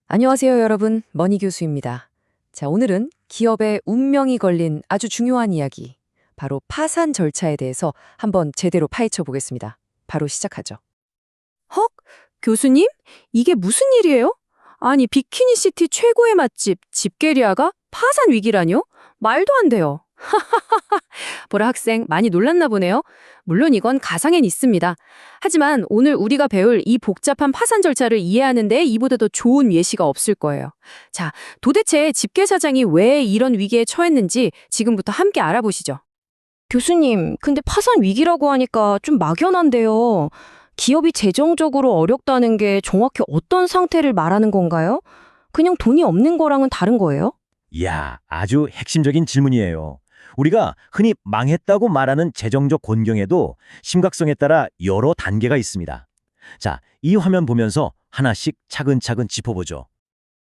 안녕하세요, 여러분. 머니 교수입니다. 자, 오늘은 기업의 운명이 걸린 아주 중요한 이야기, 바로 파산 절차에 대해서 한번 제대로 파헤쳐 보겠습니다. 바로 시작하죠. 헉? 교수님? 이게 무슨 일이에요? 아니, 비키니시티 최고의 맛집 집게리아가 파산 위기라뇨? 말도 안 돼요. 보라 학생 많이 놀랐나 보네요. 물론 이건 가상엔 있습니다. 하지만 오늘 우리가 배울 이 복잡한 파산 절차를 이해하는 데 이보다 더 좋은 예시가 없을 거예요. 자, 도대체 집게 사장이 왜 이런 위기에 처했는지 지금부터 함께 알아보시죠. 교수님, 근데 파산 위기라고 하니까 좀 막연한데요. 기업이 재정적으로 어렵다는 게 정확히 어떤 상태를 말하는 건가요? 그냥 돈이 없는 거랑은 다른 거예요? 이야, 아주 핵심적인 질문이에요. 우리가 흔히 망했다고 말하는 재정적 곤경에도 심각성에 따라 여러 단계가 있습니다. 자, 이 화면 보면서 하나씩 차근차근 짚어보죠.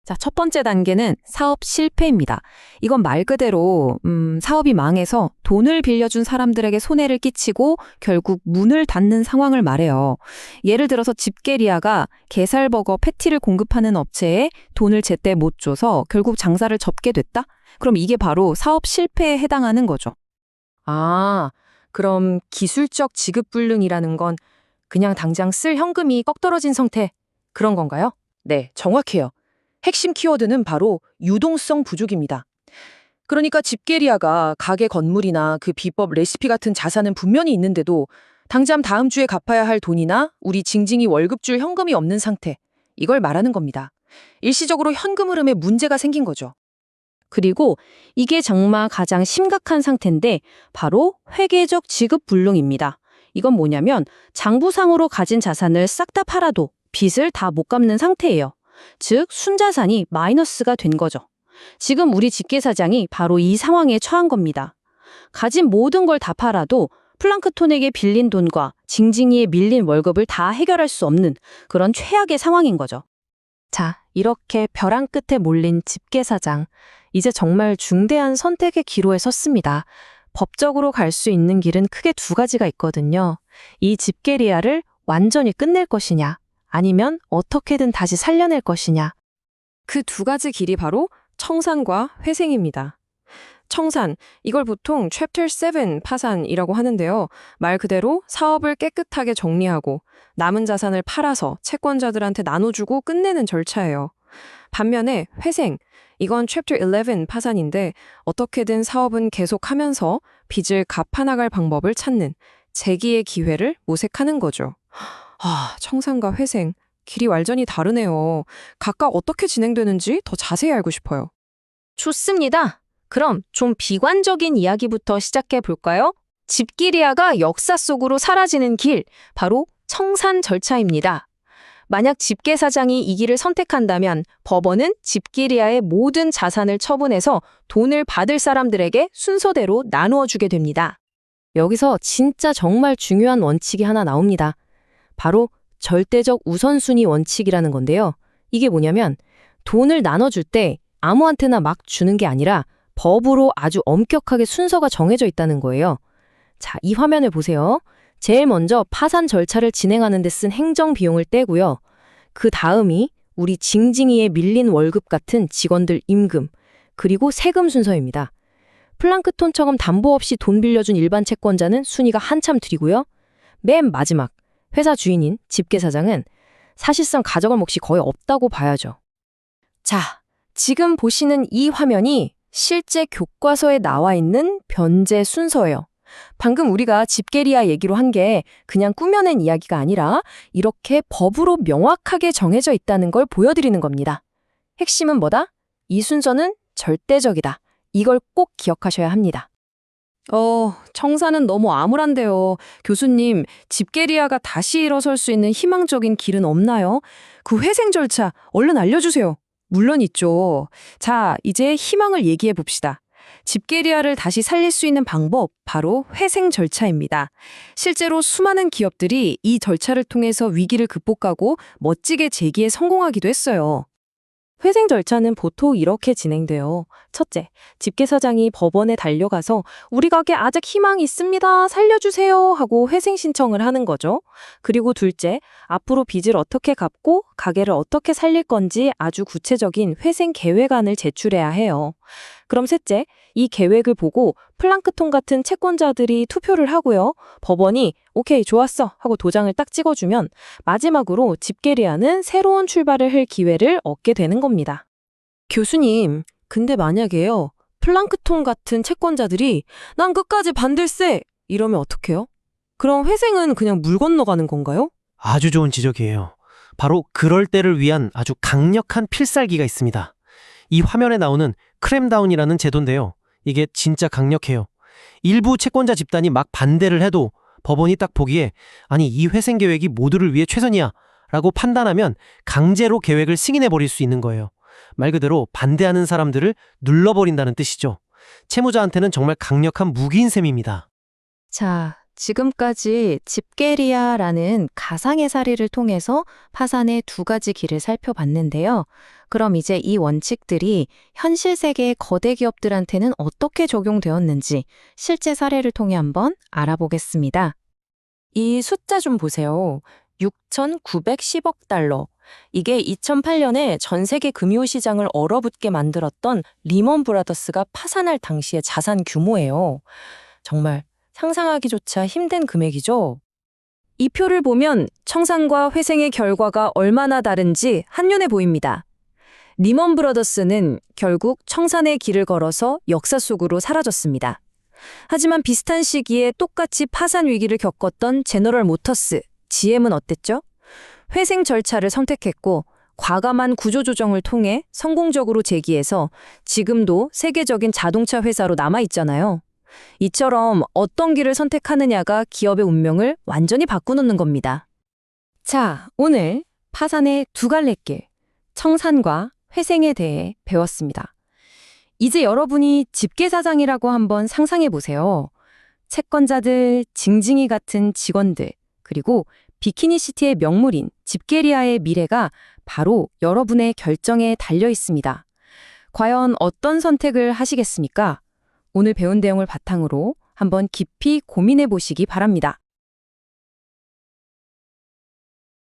자, 첫 번째 단계는 사업 실패입니다. 이건 말 그대로 사업이 망해서 돈을 빌려준 사람들에게 손해를 끼치고 결국 문을 닫는 상황을 말해요. 예를 들어서 집게리아가 게살버거 패티를 공급하는 업체에 돈을 제때 못 줘서 결국 장사를 접게 됐다? 그럼 이게 바로 사업 실패에 해당하는 거죠. 아, 그럼 기술적 지급 불능이라는 건 그냥 당장 쓸 현금이 꺽 떨어진 상태, 그런 건가요? 네, 정확해요. 핵심 키워드는 바로 유동성 부족입니다. 그러니까 집게리아가 가게 건물이나 그 비법 레시피 같은 자산은 분명히 있는데도 당장 다음 주에 갚아야 할 돈이나 우리 징징이 월급 줄 현금이 없는 상태, 이걸 말하는 겁니다. 일시적으로 현금 흐름에 문제가 생긴 거죠. 그리고 이게 정말 가장 심각한 상태인데 바로 회계적 지급 불능입니다. 이건 뭐냐면 장부상으로 가진 자산을 싹 다 팔아도 빚을 다 못 갚는 상태예요. 즉 순자산이 마이너스가 된 거죠. 지금 우리 집게사장이 바로 이 상황에 처한 겁니다. 가진 모든 걸 다 팔아도 플랑크톤에게 빌린 돈과 징징이에 밀린 월급을 다 해결할 수 없는 그런 최악의 상황인 거죠. 자, 이렇게 벼랑 끝에 몰린 집게사장. 이제 정말 중대한 선택의 기로에 섰습니다. 법적으로 갈 수 있는 길은 크게 두 가지가 있거든요. 이 집게리아를 완전히 끝낼 것이냐, 아니면 어떻게든 다시 살려낼 것이냐. 그 두 가지 길이 바로 청산과 회생입니다. 청산, 이걸 보통 Chapter 7 파산이라고 하는데요. 말 그대로 사업을 깨끗하게 정리하고 남은 자산을 팔아서 채권자들한테 나눠주고 끝내는 절차예요. 반면에 회생, 이건 Chapter 11 파산인데 어떻게든 사업은 계속하면서 빚을 갚아나갈 방법을 찾는 재기의 기회를 모색하는 거죠. 청산과 회생, 길이 완전히 다르네요. 각각 어떻게 진행되는지 더 자세히 알고 싶어요. 좋습니다. 그럼 좀 비관적인 이야기부터 시작해 볼까요? 집게리아가 역사 속으로 사라지는 길, 바로 청산 절차입니다. 만약 집게사장이 이 길을 선택한다면 법원은 집게리아의 모든 자산을 처분해서 돈을 받을 사람들에게 순서대로 나누어 주게 됩니다. 여기서 진짜 정말 중요한 원칙이 하나 나옵니다. 바로 절대적 우선순위 원칙이라는 건데요. 이게 뭐냐면 돈을 나눠줄 때 아무한테나 막 주는 게 아니라 법으로 아주 엄격하게 순서가 정해져 있다는 거예요. 자, 이 화면을 보세요. 제일 먼저 파산 절차를 진행하는 데 쓴 행정 비용을 떼고요. 그 다음이 우리 징징이에 밀린 월급 같은 직원들 임금, 그리고 세금 순서입니다. 플랑크톤처럼 담보 없이 돈 빌려준 일반 채권자는 순위가 한참 뒤고요. 맨 마지막, 회사 주인인 집게사장은 사실상 가져갈 몫이 거의 없다고 봐야죠. 자, 지금 보시는 이 화면이 실제 교과서에 나와 있는 변제 순서예요. 방금 우리가 집게리아 얘기로 한 게 그냥 꾸며낸 이야기가 아니라 이렇게 법으로 명확하게 정해져 있다는 걸 보여드리는 겁니다. 핵심은 뭐다? 이 순서는 절대적이다. 이걸 꼭 기억하셔야 합니다. 청산은 너무 암울한데요. 교수님, 집게리아가 다시 일어설 수 있는 희망적인 길은 없나요? 그 회생 절차 얼른 알려주세요. 물론 있죠. 자, 이제 희망을 얘기해 봅시다. 집게리아를 다시 살릴 수 있는 방법, 바로 회생 절차입니다. 실제로 수많은 기업들이 이 절차를 통해서 위기를 극복하고 멋지게 재기에 성공하기도 했어요. 회생 절차는 보통 이렇게 진행돼요. 첫째, 집계사장이 법원에 달려가서 우리 가게 아직 희망이 있습니다. 살려주세요 하고 회생 신청을 하는 거죠. 그리고 둘째, 앞으로 빚을 어떻게 갚고 가게를 어떻게 살릴 건지 아주 구체적인 회생 계획안을 제출해야 해요. 그럼 셋째, 이 계획을 보고 플랑크톤 같은 채권자들이 투표를 하고요. 법원이 오케이, 좋았어 하고 도장을 딱 찍어주면 마지막으로 집계리아는 새로운 출발을 할 기회를 얻게 되는 겁니다. 교수님, 근데 만약에요. 플랑크톤 같은 채권자들이 난 끝까지 반댈세! 이러면 어떡해요? 그럼 회생은 그냥 물 건너가는 건가요? 아주 좋은 지적이에요. 바로 그럴 때를 위한 아주 강력한 필살기가 있습니다. 이 화면에 나오는 크램다운이라는 제도인데요. 이게 진짜 강력해요. 일부 채권자 집단이 막 반대를 해도 법원이 딱 보기에 아니 이 회생 계획이 모두를 위해 최선이야 라고 판단하면 강제로 계획을 승인해버릴 수 있는 거예요. 말 그대로 반대하는 사람들을 눌러버린다는 뜻이죠. 채무자한테는 정말 강력한 무기인 셈입니다. 자, 지금까지 집계리아라는 가상의 사례를 통해서 파산의 두 가지 길을 살펴봤는데요. 그럼 이제 이 원칙들이 현실 세계의 거대 기업들한테는 어떻게 적용되었는지 실제 사례를 통해 한번 알아보겠습니다. 이 숫자 좀 보세요. 6,910억 달러. 이게 2008년에 전 세계 금융시장을 얼어붙게 만들었던 리먼 브라더스가 파산할 당시의 자산 규모예요. 정말 상상하기조차 힘든 금액이죠. 이 표를 보면 청산과 회생의 결과가 얼마나 다른지 한눈에 보입니다. 리먼 브라더스는 결국 청산의 길을 걸어서 역사 속으로 사라졌습니다. 하지만 비슷한 시기에 똑같이 파산 위기를 겪었던 제너럴 모터스, GM은 어땠죠? 회생 절차를 선택했고 과감한 구조조정을 통해 성공적으로 재기해서 지금도 세계적인 자동차 회사로 남아있잖아요. 이처럼 어떤 길을 선택하느냐가 기업의 운명을 완전히 바꾸놓는 겁니다. 자, 오늘 파산의 두 갈래 길, 청산과 회생에 대해 배웠습니다. 이제 여러분이 집계사장이라고 한번 상상해 보세요. 채권자들, 징징이 같은 직원들, 그리고 비키니시티의 명물인 집계리아의 미래가 바로 여러분의 결정에 달려 있습니다. 과연 어떤 선택을 하시겠습니까? 오늘 배운 내용을 바탕으로 한번 깊이 고민해 보시기 바랍니다.